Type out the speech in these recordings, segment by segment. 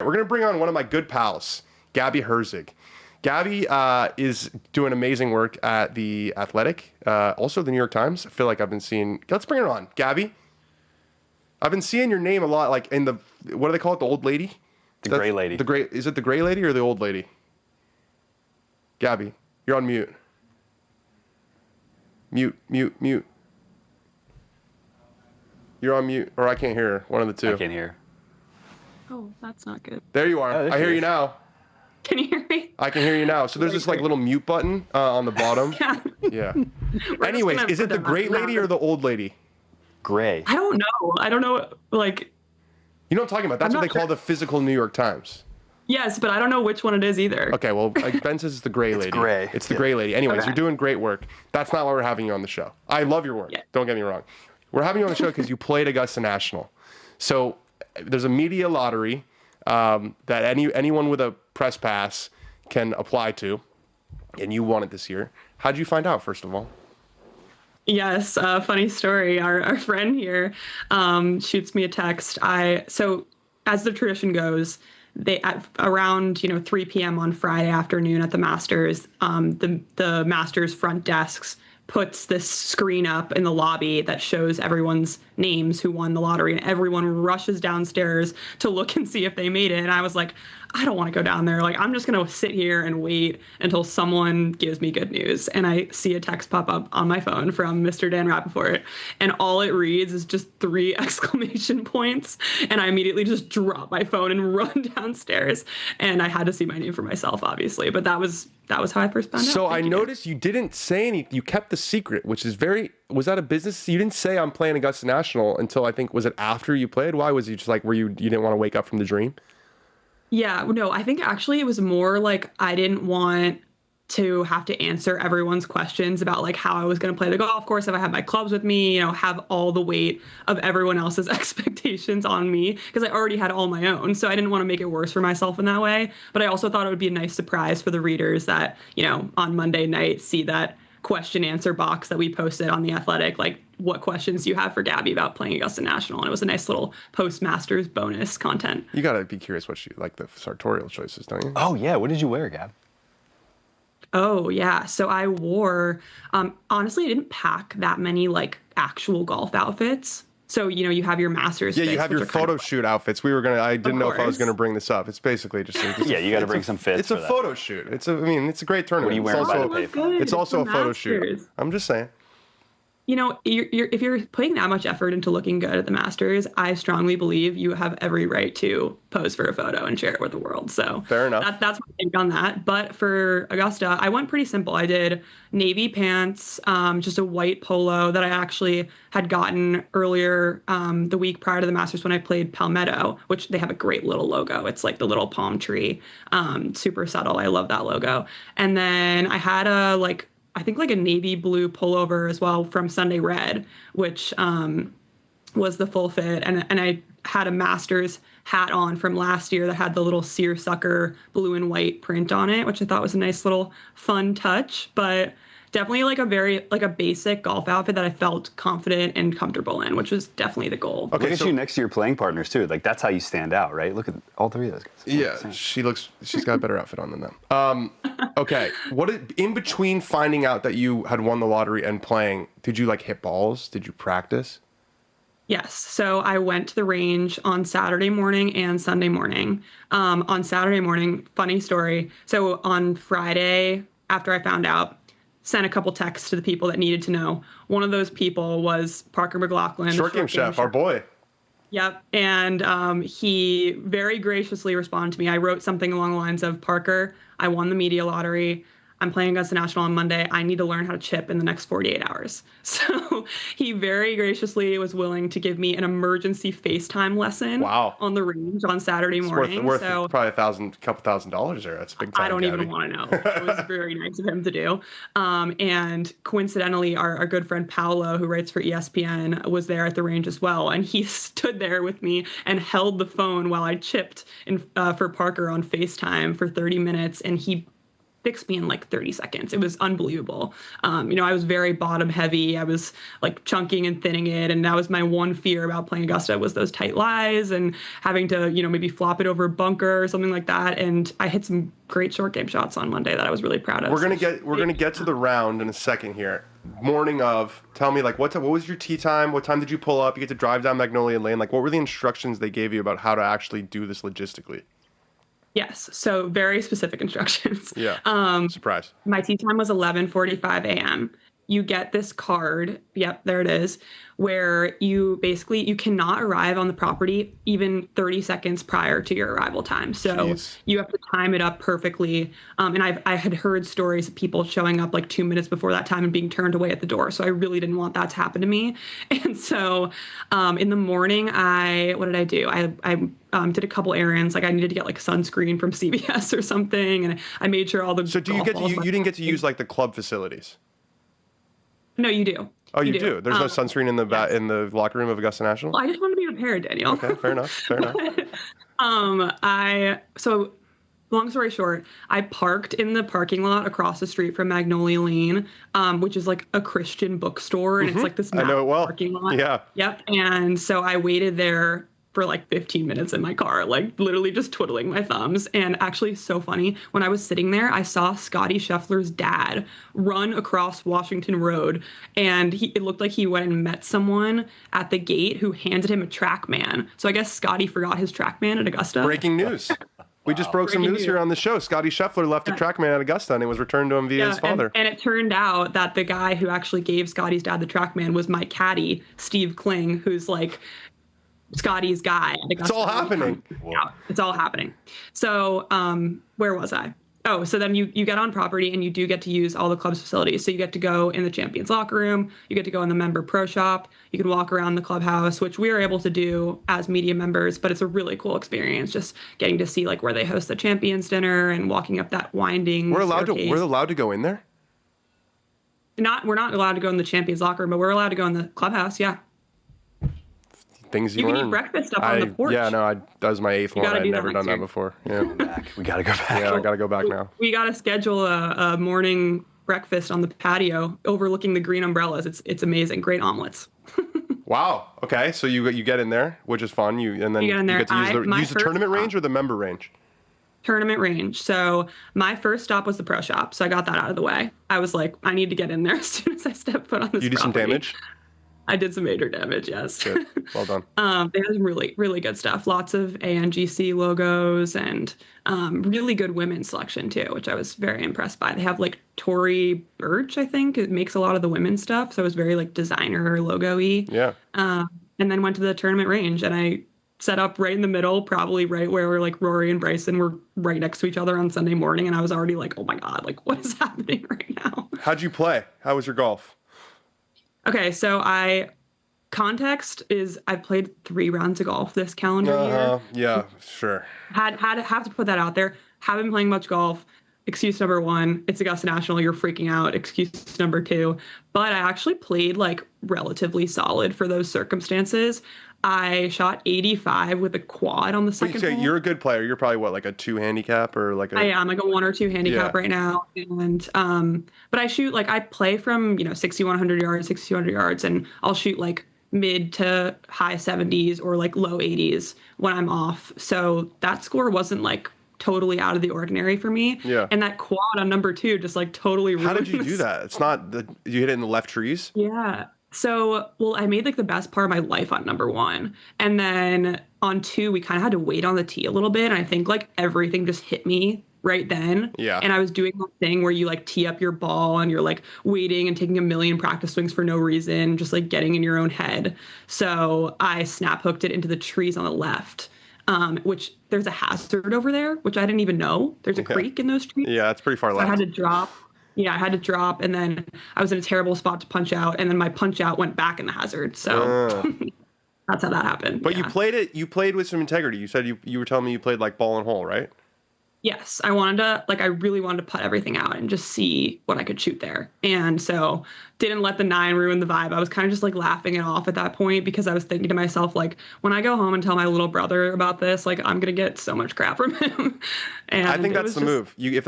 We're going to bring on one of my good pals, Gabby Herzig. Gabby is doing amazing work at The Athletic, also the New York Times. I feel like I've been seeing... Let's bring her on. Gabby, I've been seeing your name a lot, like in the... What do they call it? The old lady? The gray lady. Is it the gray lady or the old lady? Gabby, you're on mute. Mute. You're on mute, or I can't hear her. One of the two. I can't hear. Oh, that's not good. There you are. Oh, I hear you now. Can you hear me? I can hear you now. So there's this like little mute button on the bottom. Yeah. Anyways, is it the gray lady or the old lady? Gray. I don't know. Like. You know what I'm talking about? That's what they call the physical New York Times. Yes, but I don't know which one it is either. Okay, well, Ben says it's the gray lady. It's gray. It's the gray lady. Anyways, Okay. You're doing great work. That's not why we're having you on the show. I love your work. Yeah. Don't get me wrong. We're having you on the show because you played Augusta National. So there's a media lottery that anyone with a press pass can apply to, and you won it this year. How did you find out, first of all? Yes, funny story. Our friend here shoots me a text. So as the tradition goes, they at around 3 p.m. on Friday afternoon at the Masters, the Masters front desks puts this screen up in the lobby that shows everyone's names who won the lottery, and everyone rushes downstairs to look and see if they made it. And I was like, I don't want to go down there. Like, I'm just going to sit here and wait until someone gives me good news. And I see a text pop up on my phone from Mr. Dan Rappaport, and all it reads is just 3 exclamation points. And I immediately just drop my phone and run downstairs. And I had to see my name for myself, obviously. But that was how I first found out. So I noticed you didn't say anything. You kept the secret, which is was that a business? You didn't say I'm playing Augusta National until I think, was it after you played? Why was you just like, you didn't want to wake up from the dream? Yeah, no, I think actually it was more like I didn't want to have to answer everyone's questions about like how I was going to play the golf course if I had my clubs with me, have all the weight of everyone else's expectations on me, because I already had all my own. So I didn't want to make it worse for myself in that way. But I also thought it would be a nice surprise for the readers that, on Monday night, see that question answer box that we posted on The Athletic, like what questions do you have for Gabby about playing Augusta National? And it was a nice little post-Masters bonus content. You got to be curious what you like the sartorial choices, don't you? Oh, yeah. What did you wear, Gab? Oh, yeah. So I wore, honestly, I didn't pack that many like actual golf outfits. So, you have your Masters. Yeah, you have your photo shoot outfits. I didn't know if I was going to bring this up. It's basically just you got to bring some fits. It's a photo shoot. It's a great tournament. What are you wearing by the pay? It's also a photo shoot. I'm just saying. If you're putting that much effort into looking good at the Masters, I strongly believe you have every right to pose for a photo and share it with the world. So fair enough. That's my take on that. But for Augusta, I went pretty simple. I did navy pants, just a white polo that I actually had gotten earlier the week prior to the Masters when I played Palmetto, which they have a great little logo. It's like the little palm tree, super subtle. I love that logo. And then I had I think a navy blue pullover as well from Sunday Red, which was the full fit. And I had a Masters hat on from last year that had the little seersucker blue and white print on it, which I thought was a nice little fun touch. But definitely a basic golf outfit that I felt confident and comfortable in, which was definitely the goal. Okay, look at you next to your playing partners too. Like that's how you stand out, right? Look at all 3 of those guys. Yeah, she's got a better outfit on than them. Okay, in between finding out that you had won the lottery and playing, did you hit balls? Did you practice? Yes. So I went to the range on Saturday morning and Sunday morning. On Saturday morning, funny story. So on Friday, after I found out, sent a couple texts to the people that needed to know. One of those people was Parker McLaughlin. Short game chef, our boy. Yep. And he very graciously responded to me. I wrote something along the lines of, Parker, I won the media lottery. I'm playing Augusta National on Monday. I need to learn how to chip in the next 48 hours. So he very graciously was willing to give me an emergency FaceTime lesson on the range on Saturday morning. Worth probably couple $1,000 there. That's big time. I don't Gabby. even want to know. It was very nice of him to do. And coincidentally, our good friend Paolo, who writes for ESPN, was there at the range as well. And he stood there with me and held the phone while I chipped for Parker on FaceTime for 30 minutes. And he fixed me in like 30 seconds. It was unbelievable. I was very bottom heavy. I was like chunking and thinning it. And that was my one fear about playing Augusta was those tight lies and having to, maybe flop it over a bunker or something like that. And I hit some great short game shots on Monday that I was really proud of. We're gonna get to the round in a second here. Morning of, tell me like what was your tee time? What time did you pull up? You get to drive down Magnolia Lane. Like what were the instructions they gave you about how to actually do this logistically? Yes. So very specific instructions. Yeah. Surprise. My tee time was 11:45 a.m. You get this card. Yep, there it is, where you cannot arrive on the property even 30 seconds prior to your arrival time. So Jeez. You have to time it up perfectly. And I had heard stories of people showing up like 2 minutes before that time and being turned away at the door. So I really didn't want that to happen to me. And so in the morning, what did I do? I did a couple errands. Like I needed to get like sunscreen from CVS or something. And I made sure all the. So you didn't get to use like the club facilities? No, you do. Oh, you do? There's no sunscreen in the yes. in the locker room of Augusta National? Well, I just want to be prepared, Daniel. Okay, fair enough. So long story short, I parked in the parking lot across the street from Magnolia Lane, which is like a Christian bookstore, and it's like this massive parking lot. Yeah. Yep. And so I waited there for like 15 minutes in my car, like literally just twiddling my thumbs. And actually so funny, when I was sitting there, I saw Scotty Scheffler's dad run across Washington Road, and it looked like he went and met someone at the gate who handed him a TrackMan. So I guess Scotty forgot his TrackMan at Augusta. Breaking news. We just broke some news here on the show. Scotty Scheffler left a TrackMan at Augusta, and it was returned to him via his father. And it turned out that the guy who actually gave Scotty's dad the TrackMan was my caddy, Steve Kling, who's like Scotty's guy. It's all happening. Yeah, it's all happening. So where was I? Oh, so then you get on property and you do get to use all the club's facilities. So you get to go in the champions locker room. You get to go in the member pro shop. You can walk around the clubhouse, which we are able to do as media members, but it's a really cool experience just getting to see like where they host the champions dinner and walking up that winding staircase. We're allowed to go in there? We're not allowed to go in the champions locker room, but we're allowed to go in the clubhouse. Yeah. Things you learn. Can eat breakfast up on the porch. Yeah, no, that was my 8th one. I'd never done that before. Yeah. We got to go back. Yeah, I got to go back now. We got to schedule a morning breakfast on the patio overlooking the green umbrellas. It's amazing. Great omelets. Wow. Okay, so you get in there, which is fun. You get to use the tournament range or the member range? Tournament range. So my first stop was the pro shop. So I got that out of the way. I was like, I need to get in there as soon as I step foot on this You do some damage? I did some major damage, yes. Good. Well done. They had some really, really good stuff. Lots of ANGC logos and really good women's selection too, which I was very impressed by. They have like Tory Burch, I think. It makes a lot of the women's stuff. So it was very like designer logo-y. Yeah. And then went to the tournament range and I set up right in the middle, probably right where like Rory and Bryson were right next to each other on Sunday morning. And I was already like, oh my God, like what is happening right now? How'd you play? How was your golf? Okay, so context is I've played 3 rounds of golf this calendar year. Yeah, sure. Have to put that out there. Haven't been playing much golf. Excuse number 1, it's Augusta National. You're freaking out. Excuse number 2, but I actually played like relatively solid for those circumstances. I shot 85 with a quad on the second hole. You're a good player. You're probably what, like a 2 handicap or like a... I am like a 1 or 2 handicap right now. And, but I shoot like I play from, 6,100 yards, 6,200 yards, and I'll shoot like mid to high 70s or like low 80s when I'm off. So that score wasn't like totally out of the ordinary for me. Yeah. And that quad on number 2 just like totally ruined. How did you do that? It's not you hit it in the left trees? Yeah. So, I made like the best part of my life on number 1. And then on 2, we kind of had to wait on the tee a little bit. And I think like everything just hit me right then. Yeah. And I was doing that thing where you like tee up your ball and you're like waiting and taking a million practice swings for no reason, just like getting in your own head. So I snap hooked it into the trees on the left, which there's a hazard over there, which I didn't even know. There's a creek in those trees. Yeah, it's pretty far left. I had to drop. Yeah, I had to drop, and then I was in a terrible spot to punch out, and then my punch out went back in the hazard. So that's how that happened. But you played with some integrity. You said you were telling me you played like ball and hole, right? Yes, I really wanted to put everything out and just see what I could shoot there. And so didn't let the 9 ruin the vibe. I was kind of just like laughing it off at that point because I was thinking to myself, like, when I go home and tell my little brother about this, like, I'm going to get so much crap from him. And I think that's the move. If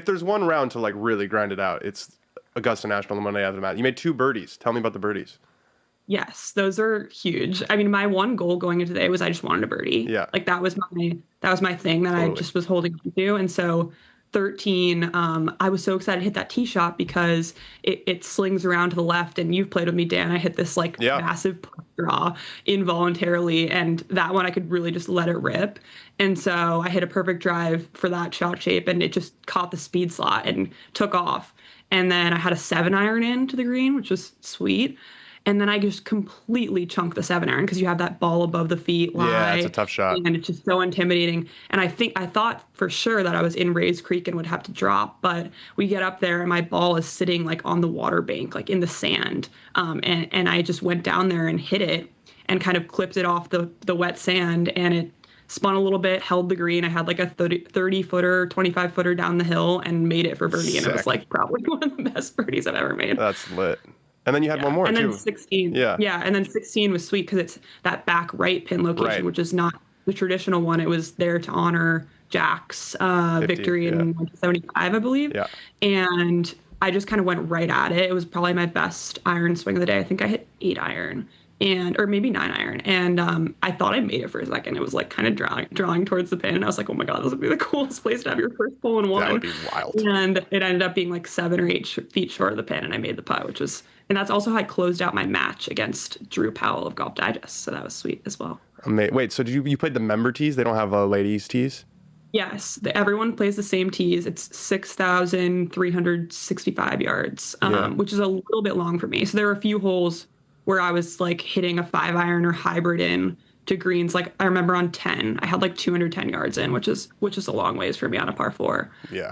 there's one round to like really grind it out, it's Augusta National the Monday after the match. You made 2 birdies. Tell me about the birdies. Yes, those are huge. I mean, my one goal going into today was I just wanted a birdie. Yeah. Like that was my thing that Totally. I just was holding on to. And so 13, I was so excited to hit that tee shot because it slings around to the left. And you've played with me, Dan. I hit this like massive draw involuntarily. And that one I could really just let it rip. And so I hit a perfect drive for that shot shape and it just caught the speed slot and took off. And then I had a 7-iron into the green, which was sweet. And then I just completely chunked the 7-iron because you have that ball above the feet lie. Yeah, it's a tough shot. And it's just so intimidating. And I thought for sure that I was in Rays Creek and would have to drop. But we get up there and my ball is sitting like on the water bank, like in the sand. And I just went down there and hit it and kind of clipped it off the wet sand. And it spun a little bit, held the green. I had like a 30-footer, 25-footer down the hill and made it for birdie. Sick. And it was like probably one of the best birdies I've ever made. That's lit. And then you had one more, and too. And then 16. Yeah. Yeah, and then 16 was sweet because it's that back right pin location, which is not the traditional one. It was there to honor Jack's victory in 1975, I believe. Yeah. And I just kind of went right at it. It was probably my best iron swing of the day. I think I hit 8-iron. Or maybe 9-iron. And I thought I made it for a second. It was like kind of drawing towards the pin. And I was like, oh my God, this would be the coolest place to have your first hole in one. That would be wild. And it ended up being like 7 or 8 feet short of the pin. And I made the putt, and that's also how I closed out my match against Drew Powell of Golf Digest. So that was sweet as well. Wait, so you played the member tees? They don't have ladies tees? Yes, everyone plays the same tees. It's 6,365 yards, which is a little bit long for me. So there were a few holes where I was like hitting a 5-iron or hybrid in to greens. Like I remember on 10, I had like 210 yards in, which is a long ways for me on a par 4. Yeah,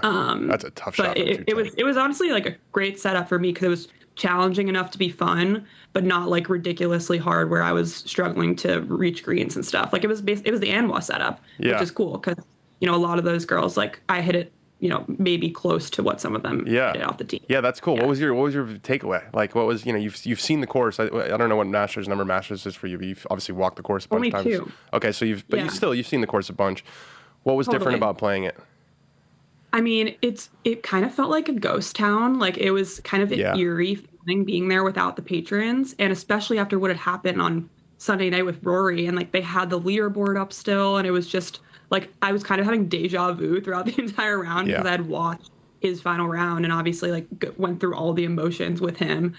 that's a tough shot. But it was honestly like a great setup for me because it was challenging enough to be fun, but not like ridiculously hard where I was struggling to reach greens and stuff. Like it was the ANWA setup, which is cool because a lot of those girls, like I hit it, maybe close to what some of them did off the tee. Yeah, that's cool. Yeah. What was your takeaway? Like, what was you've seen the course. I don't know what number Masters is for you, but you've obviously walked the course a bunch of times. Only 2. Okay, so you've seen the course a bunch. What was different about playing it? I mean, it kind of felt like a ghost town. Like it was kind of an eerie feeling being there without the patrons, and especially after what had happened on Sunday night with Rory, and like they had the leaderboard up still, and it was just like I was kind of having deja vu throughout the entire round because I had watched his final round and obviously like went through all the emotions with him,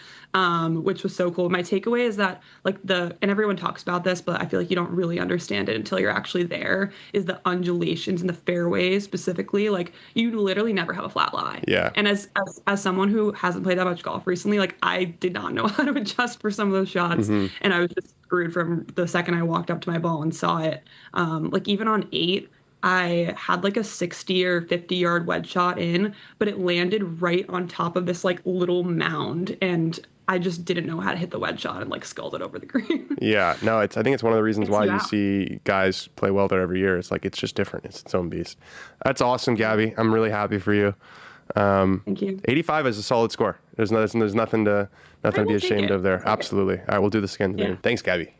which was so cool. My takeaway is that like and everyone talks about this, but I feel like you don't really understand it until you're actually there, is the undulations in the fairways specifically. Like you literally never have a flat lie. Yeah. And as someone who hasn't played that much golf recently, like I did not know how to adjust for some of those shots. And I was just screwed from the second I walked up to my ball and saw it. Like even on 8, I had like a 60 or 50 yard wedge shot in, but it landed right on top of this like little mound. And I just didn't know how to hit the wedge shot and like sculled it over the green. Yeah, no, I think it's one of the reasons why you see guys play well there every year. It's like, it's just different. It's its own beast. That's awesome, Gabby. I'm really happy for you. Thank you. 85 is a solid score. There's nothing to be ashamed of there. Absolutely. All right, we'll do this again. Yeah. Thanks, Gabby.